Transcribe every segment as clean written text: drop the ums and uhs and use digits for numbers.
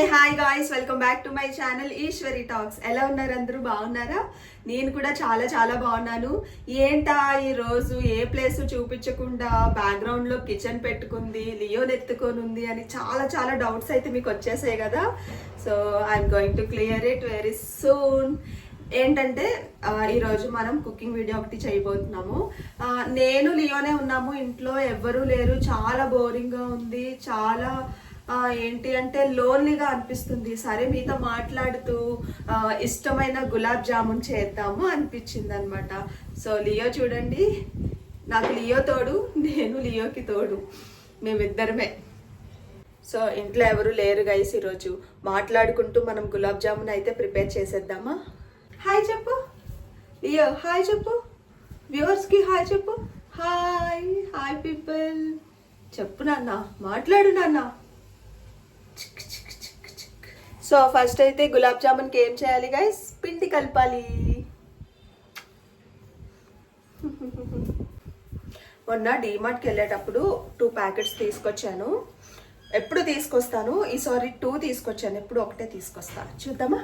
Hi guys, welcome back to my channel Eshwari talks. ఎలా ఉన్నారు? అందరూ బాగున్నారా? నేను కూడా చాలా చాలా బాగున్నాను. ఏంటా ఈ రోజు ఏ ప్లేస్ చూపించకుండా బ్యాక్గ్రౌండ్ లో కిచెన్ పెట్టుకుంది, లియోన్ ఎత్తుకొని ఉంది అని చాలా చాలా డౌట్స్ అయితే మీకు వచ్చేసాయి కదా. So I'm going to clear it very soon. ఏంటంటే ఈరోజు మనం కుకింగ్ వీడియో ఒకటి చేయబోతున్నాము. నేను లియోనే ఉన్నాము, ఇంట్లో ఎవ్వరూ లేరు. చాలా బోరింగ్గా ఉంది, చాలా ఏంటి అంటే లోన్లీగా అనిపిస్తుంది. సరే మీతో మాట్లాడుతూ ఇష్టమైన గులాబ్ జామున్ చేద్దాము అనిపించింది అనమాట. సో లియో చూడండి, నాకు లియో తోడు, నేను లియోకి తోడు, మేమిద్దరమే. సో ఇంట్లో ఎవరు లేరు గైస్. ఈరోజు మాట్లాడుకుంటూ మనం గులాబ్ జామున్ అయితే ప్రిపేర్ చేసేద్దామా. హాయ్ చెప్పు లియో, హాయ్ చెప్పు వ్యూవర్స్కి, హాయ్ చెప్పు. హాయ్ హాయ్ పీపుల్ చెప్పు నాన్న, మాట్లాడు నాన్న. సో ఫస్ట్ అయితే గులాబ్ జామున్కి ఏం చేయాలి గైస్? పిండి కలపాలి. మొన్న డీమార్ట్కి వెళ్ళేటప్పుడు 2 ప్యాకెట్స్ తీసుకొచ్చాను. ఎప్పుడు తీసుకొస్తాను, ఈసారి 2 తీసుకొచ్చాను, ఎప్పుడు ఒకటే తీసుకొస్తాను. చూద్దామా.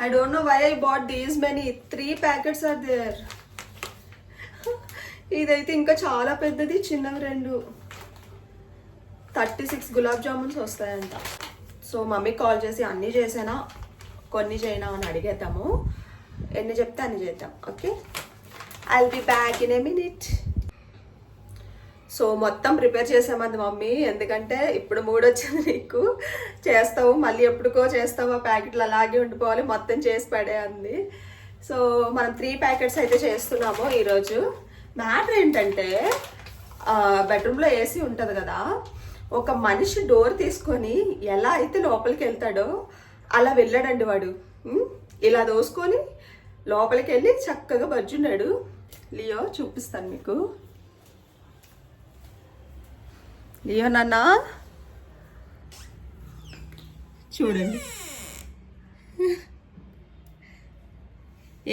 I don't know why I bought these many. 3 packets are there. ఇదైతే ఇంకా చాలా పెద్దది, చిన్నవి 2. 36 గులాబ్ జామున్స్ వస్తాయంట. సో మమ్మీ కాల్ చేసి అన్నీ చేసేనా కొన్ని చేయనా అని అడిగేద్దాము. ఎన్ని చెప్తే అన్ని చేద్దాం. Okay, I will be back in a minute. So మొత్తం ప్రిపేర్ చేసామంది మమ్మీ, ఎందుకంటే ఇప్పుడు మూడు వచ్చింది నీకు, చేస్తావు మళ్ళీ ఎప్పుడుకో చేస్తావు, ఆ ప్యాకెట్లు అలాగే ఉండిపోవాలి, మొత్తం చేసి పడే అంది. సో మనం 3 ప్యాకెట్స్ అయితే చేస్తున్నాము ఈరోజు. మ్యాటర్ ఏంటంటే బెడ్రూమ్లో ఏసీ ఉంటుంది కదా, ఒక మనిషి డోర్ తీసుకొని ఎలా అయితే లోపలికి వెళ్తాడో అలా వెళ్ళాడండి వాడు. ఇలా దోసుకొని లోపలికి వెళ్ళి చక్కగా బజ్జున్నాడు. లియో చూపిస్తాను మీకు. లియో నాన్న చూడండి,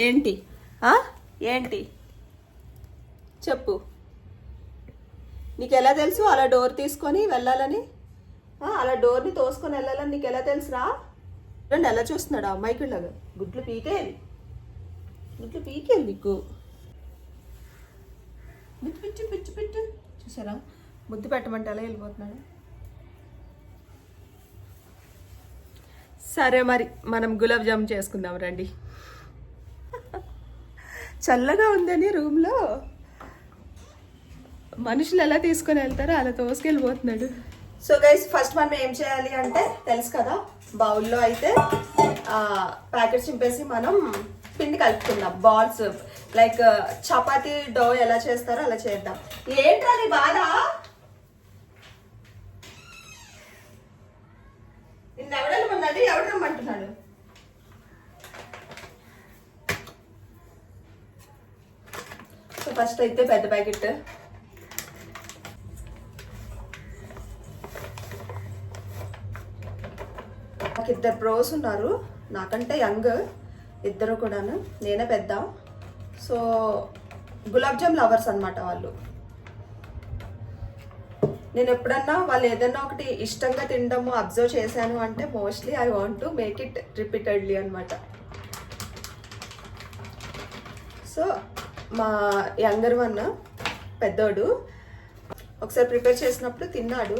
ఏంటి ఏంటి చెప్పు. నీకు ఎలా తెలుసు అలా డోర్ తీసుకొని వెళ్ళాలని? అలా డోర్ని తోసుకొని వెళ్ళాలని నీకు ఎలా తెలుసురా? రండి, ఎలా చూస్తున్నాడు అమ్మాయికిలాగా. గుడ్లు పీకేయాలి, గుడ్లు పీకేయాలి నీకు. పిచ్చు పిచ్చు పిచ్చు పిచ్చు చూసారా, ముద్దు పెట్టమంటే అలా వెళ్ళిపోతున్నాడు. సరే మరి మనం గులాబ్ జామున్ చేసుకుందాం రండి. చల్లగా ఉందని రూమ్లో మనుషులు ఎలా తీసుకొని వెళ్తారో అలా తోసుకెళ్ళిపోతున్నాడు. సో గైస్, ఫస్ట్ మనం ఏం చేయాలి అంటే తెలుసు కదా, బౌల్లో అయితే ప్యాకెట్స్ చింపేసి మనం పిండి కలుపుకుందాం. బాల్స్ లైక్ చపాతీ డో ఎలా చేస్తారో అలా చేద్దాం. ఏంట్రా నీ బాధ? ఎవడమండి, ఎవడమంటున్నాడు? సో ఫస్ట్ అయితే పెద్ద ప్యాకెట్. నాకు 2 బ్రోస్ ఉన్నారు, నాకంటే యంగ్ ఇద్దరు కూడాను, నేనే పెద్ద. సో గులాబ్ జామ్ లవర్స్ అనమాట వాళ్ళు. నేను ఎప్పుడన్నా వాళ్ళు ఏదన్నా ఒకటి ఇష్టంగా తినడము అబ్జర్వ్ చేశాను అంటే mostly I want to make it repeatedly అనమాట. సో మా యంగర్ వన్ పెద్దోడు ఒకసారి ప్రిపేర్ చేసినప్పుడు తిన్నాడు.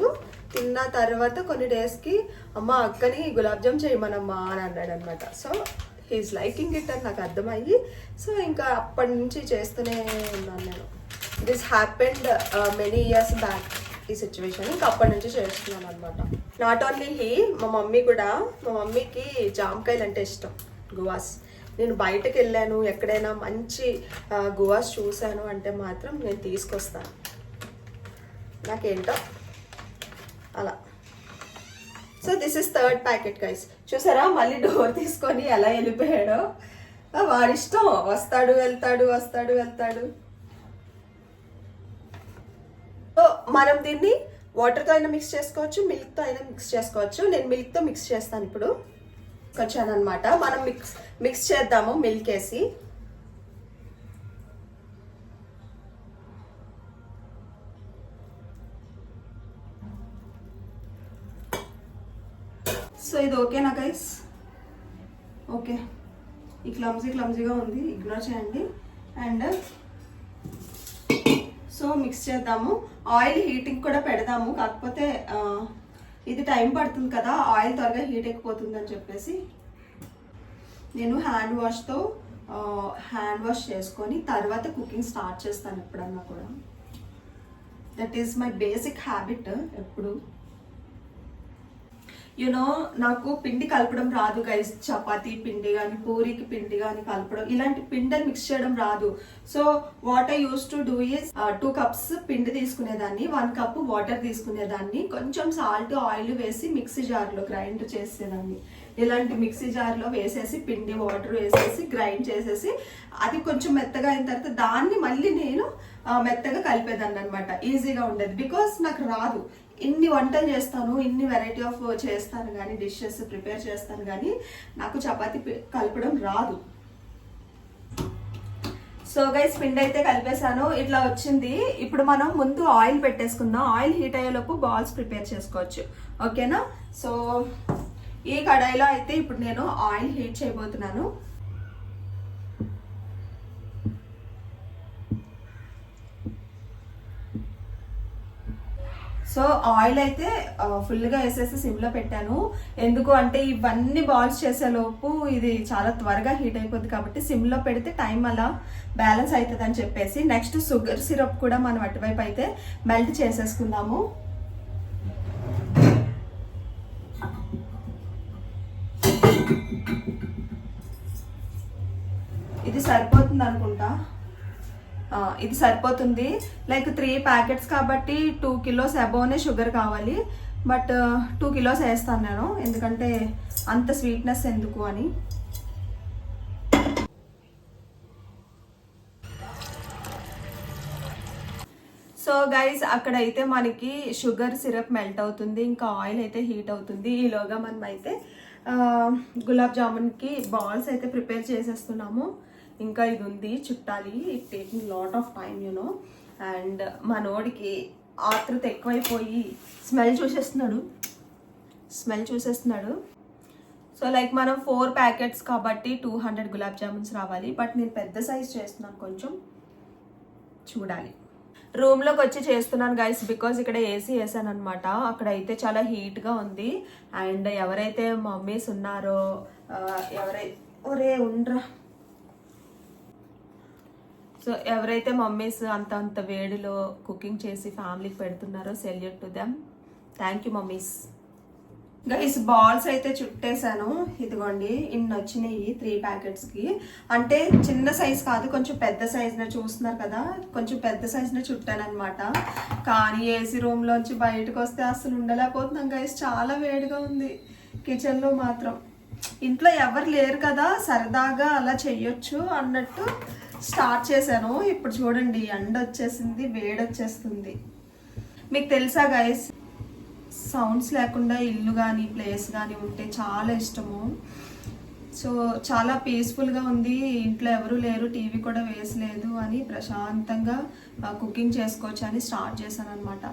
తిన్న తర్వాత కొన్ని డేస్కి అమ్మ అక్కని గులాబ్ జామ్ చేయమనమ్మా అని అన్నాడు అనమాట. సో హీఈస్ లైకింగ్ ఇట్ అని నాకు అర్థమయ్యి, సో ఇంకా అప్పటి నుంచి చేస్తూనే ఉన్నాను నేను. This happened many years back ఈ సిచ్యువేషన్. ఇంకా అప్పటి నుంచి చేస్తున్నాను అనమాట. నాట్ ఓన్లీ హీ, మా మమ్మీ కూడా. మా మమ్మీకి జామకాయలు అంటే ఇష్టం, గువాస్. నేను బయటకు వెళ్ళాను, ఎక్కడైనా మంచి గువాస్ చూశాను అంటే మాత్రం నేను తీసుకొస్తాను. నాకేంటో అలా. So this is 3rd packet guys. చూసారా మళ్ళీ డోర్ తీసుకొని ఎలా వెళ్ళిపోయాడో. వాడిష్టం, వస్తాడు వెళ్తాడు వస్తాడు వెళ్తాడు. సో మనం దీన్ని వాటర్తో అయినా మిక్స్ చేసుకోవచ్చు, మిల్క్తో అయినా మిక్స్ చేసుకోవచ్చు. నేను మిల్క్తో మిక్స్ చేస్తాను. ఇప్పుడు వచ్చాను అనమాట. మనం మిక్స్ చేద్దాము మిల్క్ వేసి. సో ఇది ఓకేనా గైస్? ఓకే, ఈ క్లమ్జీగా ఉంది, ఇగ్నోర్ చేయండి. అండ్ సో మిక్స్ చేద్దాము. ఆయిల్ హీటింగ్ కూడా పెడదాము, కాకపోతే ఇది టైం పడుతుంది కదా, ఆయిల్ త్వరగా హీట్ ఎక్కిపోతుంది అని చెప్పేసి నేను హ్యాండ్ వాష్ చేసుకొని తర్వాత కుకింగ్ స్టార్ట్ చేస్తాను ఎప్పుడన్నా కూడా. That is my basic habit. ఎప్పుడు యునో నాకు పిండి కలపడం రాదు గైస్. చపాతీ పిండి కానీ, పూరికి పిండి కానీ కలపడం, ఇలాంటి పిండిని మిక్స్ చేయడం రాదు. So what I use to do is 2 cups పిండి తీసుకునేదాన్ని, 1 cup వాటర్ తీసుకునేదాన్ని, కొంచెం సాల్ట్ ఆయిల్ వేసి మిక్సీ జార్లో గ్రైండ్ చేసేదాన్ని. ఇలాంటి మిక్సీ జార్లో వేసేసి పిండి వాటర్ వేసేసి గ్రైండ్ చేసేసి అది కొంచెం మెత్తగా అయిన తర్వాత దాన్ని మళ్ళీ నేను మెత్తగా కలిపేదాన్ని అనమాట. ఈజీగా ఉండేది, బికాస్ నాకు రాదు. ఇన్ని వంటలు చేస్తాను, ఇన్ని వెరైటీ ఆఫ్ చేస్తాను కానీ, డిషెస్ ప్రిపేర్ చేస్తాను కానీ నాకు చపాతీ కలపడం రాదు. సో గైస్ పిండి అయితే కలిపేసాను, ఇట్లా వచ్చింది. ఇప్పుడు మనం ముందు ఆయిల్ పెట్టేసుకుందాం. ఆయిల్ హీట్ అయ్యేలోపు బాల్స్ ప్రిపేర్ చేసుకోవచ్చు, ఓకేనా? సో ఈ కడాయిలో అయితే ఇప్పుడు నేను ఆయిల్ హీట్ చేయబోతున్నాను. సో ఆయిల్ అయితే ఫుల్గా వేసేసి సిమ్లో పెట్టాను. ఎందుకు అంటే ఇవన్నీ బాల్స్ చేసేలోపు ఇది చాలా త్వరగా హీట్ అయిపోద్ది కాబట్టి సిమ్లో పెడితే టైం అలా బ్యాలెన్స్ అవుతుంది అని చెప్పేసి. నెక్స్ట్ షుగర్ సిరప్ కూడా మనం అటువైపు అయితే మెల్ట్ చేసేసుకుందాము. ఇది సరిపోతుంది అనుకుంటా. ఇది సరిపోతుంది. లైక్ 3 ప్యాకెట్స్ కాబట్టి 2 kilos అబోనే షుగర్ కావాలి. బట్ 2 kilos వేస్తాను నేను, ఎందుకంటే అంత స్వీట్నెస్ ఎందుకు అని. సో గైస్ అక్కడైతే మనకి షుగర్ సిరప్ మెల్ట్ అవుతుంది, ఇంకా ఆయిల్ అయితే హీట్ అవుతుంది. ఈలోగా మనం అయితే గులాబ్ జామున్కి బాల్స్ అయితే ప్రిపేర్ చేసేస్తున్నాము. ఇంకా ఇది ఉంది చుట్టాలి, it taking lot of time you know. And మనోడికి ఆతృత ఎక్కువైపోయి స్మెల్ చూసేస్తున్నాడు. సో లైక్ మనం 4 ప్యాకెట్స్ కాబట్టి 200 గులాబ్ జామున్స్ రావాలి. బట్ నేను పెద్ద సైజ్ చేస్తున్నాను, కొంచెం చూడాలి. రూమ్లోకి వచ్చి చేస్తున్నాను గైస్, బికాజ్ ఇక్కడ ఏసీ వేసాను అనమాట. అక్కడ అయితే చాలా హీట్గా ఉంది. అండ్ ఎవరైతే మమ్మీస్ ఉన్నారో ఎవరైతే మమ్మీస్ అంత వేడిలో కుకింగ్ చేసి ఫ్యామిలీకి పెడుతున్నారో salute to them. Thank you mummies. Guys balls అయితే చుట్టేసాను, ఇదిగోండి ఇన్ని వచ్చినాయి 3 ప్యాకెట్స్కి. అంటే చిన్న సైజ్ కాదు, కొంచెం పెద్ద సైజ్నే చూస్తున్నారు కదా, కొంచెం పెద్ద సైజ్నే చుట్టాను అనమాట. కానీ ఏసీ రూమ్లోంచి బయటకు వస్తే అసలు ఉండలేకపోతున్నాం గైస్, చాలా వేడిగా ఉంది. కిచెన్లో మాత్రం ఇంట్లో ఎవరు లేరు కదా, సరదాగా అలా చెయ్యొచ్చు అన్నట్టు స్టార్ట్ చేశాను. ఇప్పుడు చూడండి ఎండ వచ్చేసింది, వేడి వచ్చేస్తుంది. మీకు తెలుసా గైస్, సౌండ్స్ లేకుండా ఇల్లు కానీ ప్లేస్ కానీ ఉంటే చాలా ఇష్టము. సో చాలా పీస్ఫుల్గా ఉంది, ఇంట్లో ఎవరు లేరు, టీవీ కూడా వేసలేదు అని ప్రశాంతంగా కుకింగ్ చేసుకోవచ్చు అని స్టార్ట్ చేశాను అనమాట.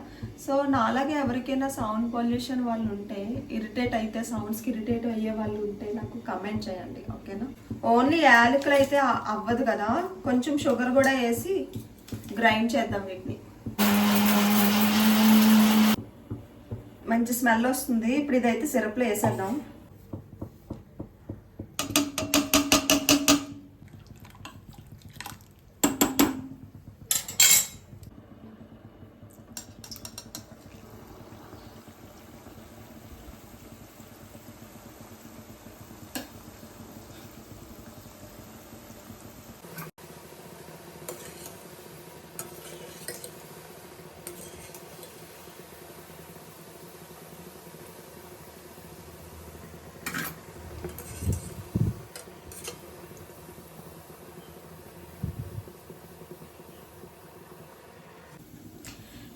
సో నాలాగే ఎవరికైనా సౌండ్ పొల్యూషన్ వాళ్ళు ఉంటే, ఇరిటేట్ అయితే సౌండ్స్కి ఇరిటేట్ అయ్యే వాళ్ళు ఉంటే నాకు కమెంట్ చేయండి, ఓకేనా? ఓన్లీ యాలకులు అయితే అవ్వదు కదా, కొంచెం షుగర్ కూడా వేసి గ్రైండ్ చేద్దాం వీటిని. మంచి స్మెల్ వస్తుంది. ఇప్పుడు ఇదైతే సిరప్లో వేసేద్దాం.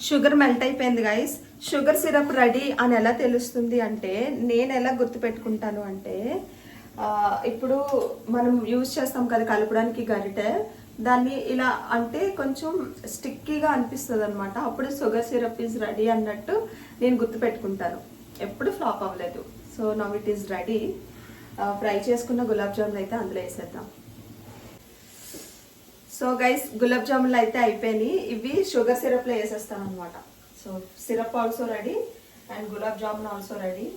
షుగర్ మెల్ట్ అయిపోయింది గైస్. షుగర్ సిరప్ రెడీ అని ఎలా తెలుస్తుంది అంటే, నేను ఎలా గుర్తుపెట్టుకుంటాను అంటే, ఇప్పుడు మనం యూజ్ చేస్తాం కదా కలపడానికి గరిటె, దాన్ని ఇలా అంటే కొంచెం స్టిక్కీగా అనిపిస్తుంది అనమాట. అప్పుడు షుగర్ సిరప్ ఈజ్ రెడీ అన్నట్టు నేను గుర్తుపెట్టుకుంటాను. ఎప్పుడు ఫ్లాప్ అవ్వలేదు. So now it is ready. Fry చేసుకున్న గులాబ్ జాములు అయితే అందులో వేసేద్దాం. సో గైస్, గులాబ్ జాములు అయితే అయిపోయినాయి. ఇవి షుగర్ సిరప్లో వేసేస్తాను అనమాట. So syrup also ready and gulab jamun also ready.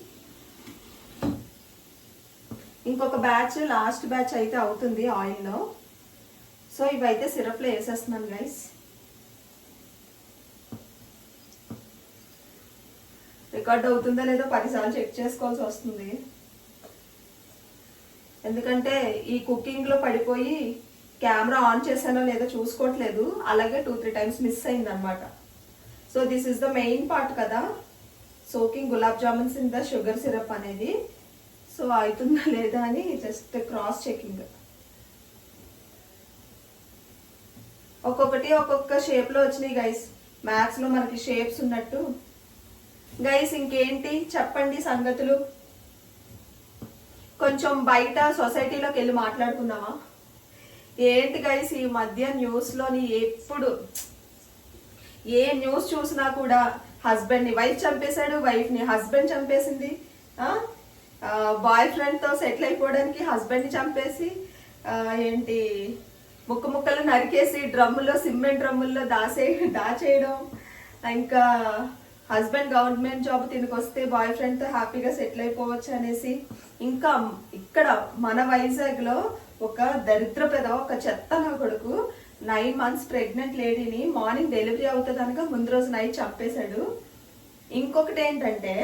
ఇంకొక బ్యాచ్, లాస్ట్ బ్యాచ్ అయితే అవుతుంది ఆయిల్లో. సో ఇవైతే సిరప్లో వేసేస్తున్నాను గైస్. రికార్డ్ అవుతుందో లేదో 10 సార్లు చెక్ చేసుకోవాల్సి వస్తుంది. ఎందుకంటే ఈ కుకింగ్లో పడిపోయి కెమెరా ఆన్ చేశానో లేదో చూసుకోవట్లేదు. అలాగే 2-3 టైమ్స్ మిస్ అయింది అనమాట. So this is the main part కదా, soaking gulab jamuns in the sugar syrup అనేది. సో అవుతుందా లేదా అని జస్ట్ క్రాస్ చెకింగ్. ఒక్కొక్కటి ఒక్కొక్క షేప్లో వచ్చినాయి గైస్. మ్యాథ్స్లో మనకి షేప్స్ ఉన్నట్టు. గైస్ ఇంకేంటి చెప్పండి సంగతులు. కొంచెం బయట సొసైటీలోకి వెళ్ళి మాట్లాడుకుందామా? ఏంటి గైస్ ఈ మధ్య న్యూస్లోని ఎప్పుడు ఏ న్యూస్ చూసినా కూడా హస్బెండ్ని వైఫ్ చంపేశాడు, వైఫ్ని హస్బెండ్ చంపేసింది, బాయ్ ఫ్రెండ్తో సెటిల్ అయిపోవడానికి హస్బెండ్ని చంపేసి ఏంటి ముక్క ముక్కలు నరికేసి డ్రమ్ముల్లో, సిమెంట్ డ్రమ్ముల్లో దాచేయడం, ఇంకా హస్బెండ్ గవర్నమెంట్ జాబ్ తినికొస్తే బాయ్ ఫ్రెండ్తో హ్యాపీగా సెటిల్ అయిపోవచ్చు అనేసి. ఇంకా ఇక్కడ మన వైజాగ్లో ఒక దరిద్ర ఒక చెత్త నా కొడుకు 9 months ప్రెగ్నెంట్ లేడీని మార్నింగ్ డెలివరీ అవుతుంది అనగా ముందు రోజు నైట్ చంపేశాడు. ఇంకొకటి ఏంటంటే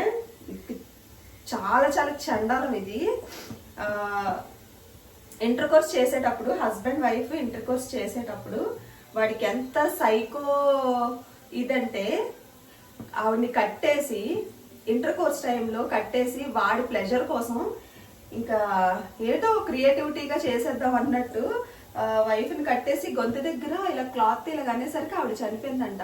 చాలా చాలా చండాలం ఇది. ఇంటర్ కోర్స్ చేసేటప్పుడు, హస్బెండ్ వైఫ్ ఇంటర్ కోర్స్ చేసేటప్పుడు వాడికి ఎంత సైకో ఇదంటే, ఆవిడ్ని కట్టేసి ఇంటర్ కోర్స్ టైంలో కట్టేసి వాడి ప్లెజర్ కోసం ఇంకా ఏదో క్రియేటివిటీగా చేసేద్దాం అన్నట్టు వైఫ్ని కట్టేసి గొంతు దగ్గర ఇలా క్లాత్ ఇలా అనేసరికి ఆవిడ చనిపోయిందంట.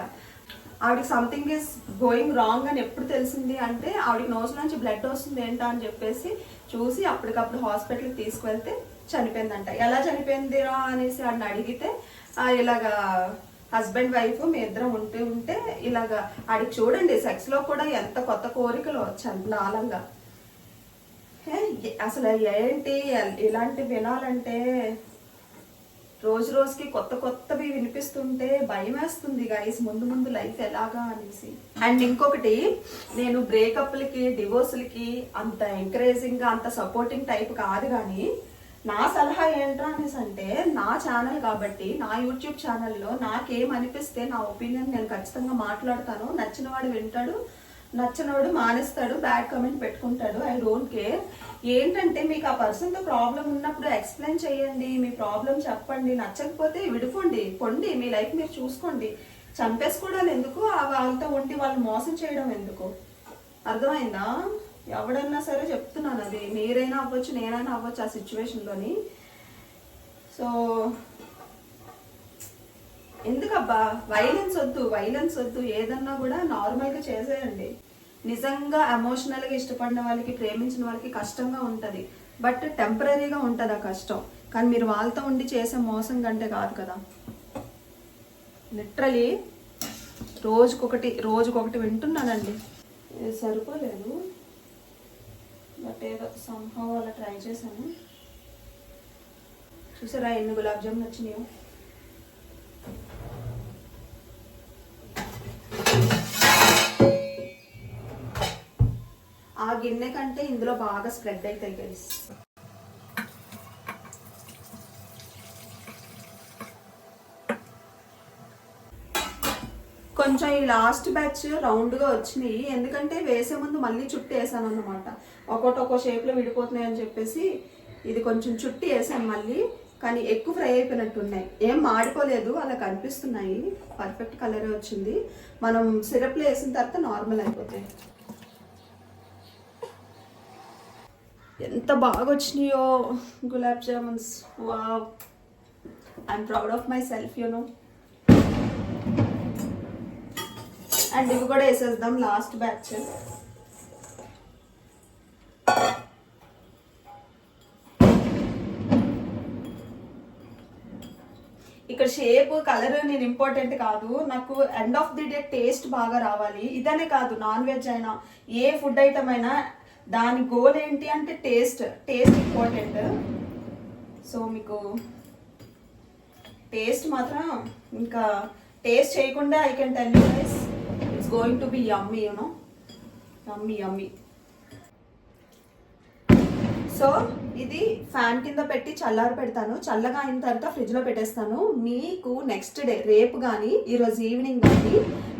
ఆవిడకి సంథింగ్ ఈస్ గోయింగ్ రాంగ్ అని ఎప్పుడు తెలిసింది అంటే, ఆవిడకి నోస్ నుంచి బ్లడ్ వస్తుంది ఏంటా అని చెప్పేసి చూసి అప్పటికప్పుడు హాస్పిటల్కి తీసుకువెళ్తే చనిపోయిందంట. ఎలా చనిపోయిందిరా అనేసి ఆడిని అడిగితే ఇలాగా హస్బెండ్ వైఫ్ మీ ఇద్దరం ఉంటే ఇలాగా ఆడికి చూడండి సెక్స్లో కూడా ఎంత కొత్త కోరికలు చండాలంగా. అసలు ఏంటి ఇలాంటి వినాలంటే రోజు రోజుకి కొత్త కొత్తవి వినిపిస్తుంటే భయం వేస్తుంది గైస్, ముందు ముందు లైఫ్ ఎలాగా అనేసి. అండ్ ఇంకొకటి, నేను బ్రేకప్లకి డివోర్స్లకి అంత ఎంకరేజింగ్గా అంత సపోర్టింగ్ టైప్ కాదు, కానీ నా సలహా ఏంట్రా అనేసి అంటే, నా ఛానల్ కాబట్టి నా యూట్యూబ్ ఛానల్లో నాకేమనిపిస్తే నా ఒపీనియన్ నేను ఖచ్చితంగా మాట్లాడతాను. నచ్చిన వాడు వింటాడు, నచ్చినవాడు మానేస్తాడు, బ్యాడ్ కమెంట్ పెట్టుకుంటాడు. I don't care. ఏంటంటే మీకు ఆ పర్సన్తో ప్రాబ్లం ఉన్నప్పుడు ఎక్స్ప్లెయిన్ చేయండి, మీ ప్రాబ్లం చెప్పండి. నచ్చకపోతే విడిపోండి, పొండి, మీ లైఫ్ మీరు చూసుకోండి. చంపేసుకోవడాలు ఎందుకు? వాళ్ళతో ఉండి వాళ్ళు మోసం చేయడం ఎందుకు? అర్థమైందా? ఎవడన్నా సరే చెప్తున్నాను, అది మీరైనా అవ్వచ్చు, నేనైనా అవ్వచ్చు ఆ సిచ్యువేషన్లోని. సో ఎందుకబ్బా వైలెన్స్ వద్దు. ఏదన్నా కూడా నార్మల్గా చేసేయండి. నిజంగా ఎమోషనల్గా ఇష్టపడిన వాళ్ళకి, ప్రేమించిన వాళ్ళకి కష్టంగా ఉంటుంది, బట్ టెంపరీగా ఉంటుంది ఆ కష్టం. కానీ మీరు వాళ్ళతో ఉండి చేసే మోసం కంటే కాదు కదా. లిటరలీ రోజుకొకటి వింటున్నానండి. ఇది సరిపోలేదు, బట్ ఏదో సంహౌ అలా ట్రై చేశాను. చూసారా ఎన్ని గులాబ్ జామున్ వచ్చినాయో. ఆ గిన్నె కంటే ఇందులో బాగా స్ప్రెడ్ అవుతాయి గైస్. కొంచెం ఈ లాస్ట్ బ్యాచ్ రౌండ్గా వచ్చినాయి, ఎందుకంటే వేసే ముందు మళ్ళీ చుట్టి వేసాను అన్నమాట. ఒక్కో షేప్లో విడిపోతున్నాయి అని చెప్పేసి ఇది కొంచెం చుట్టి వేసాను మళ్ళీ. కానీ ఎక్కువ ఫ్రై అయిపోయినట్టు ఉన్నాయి, ఏం మాడిపోలేదు, అలా కనిపిస్తున్నాయి. పర్ఫెక్ట్ కలరే వచ్చింది. మనం సిరప్లో వేసిన తర్వాత నార్మల్ అయిపోతాయి. ఎంత బాగా వచ్చినాయో gulab jamuns. Wow, I'm proud of my self, you know. And ఇవి కూడా వేసేద్దాం లాస్ట్ బ్యాచ్. ఇక్కడ షేప్ కలర్ నేను ఇంపార్టెంట్ కాదు, నాకు end of the day taste బాగా రావాలి. ఇదనే కాదు, నాన్ వెజ్ అయినా ఏ ఫుడ్ ఐటమ్ అయినా దాని గోల్ ఏంటి అంటే టేస్ట్ ఇంపార్టెంట్. సో మీకు టేస్ట్ మాత్రం ఇంకా టేస్ట్ చేయకుండా I can tell you guys it's going to be yummy, you know, yummy. So ఇది ఫ్యాన్ కింద పెట్టి చల్లారి పెడతాను. చల్లగా అయిన తర్వాత ఫ్రిడ్జ్లో పెట్టేస్తాను. మీకు నెక్స్ట్ డే రేపు కానీ ఈరోజు ఈవినింగ్ కానీ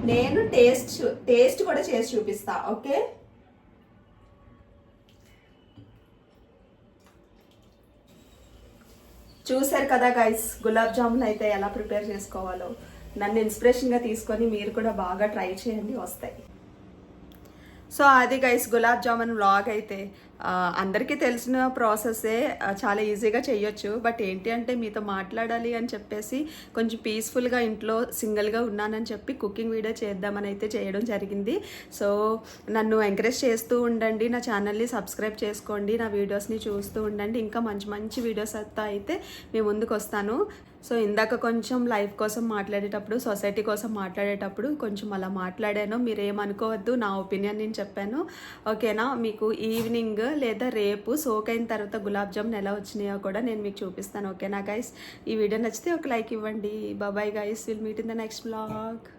నేను టేస్ట్ కూడా చేసి చూపిస్తా. ఓకే, చూసారు కదా గైస్, గులాబ్ జామున్ అయితే ఎలా ప్రిపేర్ చేసుకోవాలో. నన్ను ఇన్స్పిరేషన్గా తీసుకొని మీరు కూడా బాగా ట్రై చేయండి, వస్తాయి. సో అది గైస్ గులాబ్ జామున్ వ్లాగ్ అయితే అందరికీ తెలిసిన ప్రాసెస్సే, చాలా ఈజీగా చేయొచ్చు. బట్ ఏంటి అంటే మీతో మాట్లాడాలి అని చెప్పేసి కొంచెం పీస్ఫుల్గా ఇంట్లో సింగిల్గా ఉన్నానని చెప్పి కుకింగ్ వీడియో చేద్దామని అయితే చేయడం జరిగింది. సో నన్ను ఎంకరేజ్ చేస్తూ ఉండండి, నా ఛానల్ని సబ్స్క్రైబ్ చేసుకోండి, నా వీడియోస్ని చూస్తూ ఉండండి. ఇంకా మంచి మంచి వీడియోస్ అయితే మీ ముందుకు వస్తాను. సో ఇందాక కొంచెం లైఫ్ కోసం మాట్లాడేటప్పుడు, సొసైటీ కోసం మాట్లాడేటప్పుడు కొంచెం అలా మాట్లాడాను, మీరు ఏమనుకోవద్దు, నా ఒపీనియన్ నేను చెప్పాను. ఓకేనా, మీకు ఈవినింగ్ లేదా రేపు సోక్ అయిన తర్వాత గులాబ్ జామున్ ఎలా వచ్చినాయో కూడా నేను మీకు చూపిస్తాను. ఓకేనా గైస్, ఈ వీడియో నచ్చితే ఒక లైక్ ఇవ్వండి. Bye guys, will meet in the next vlog.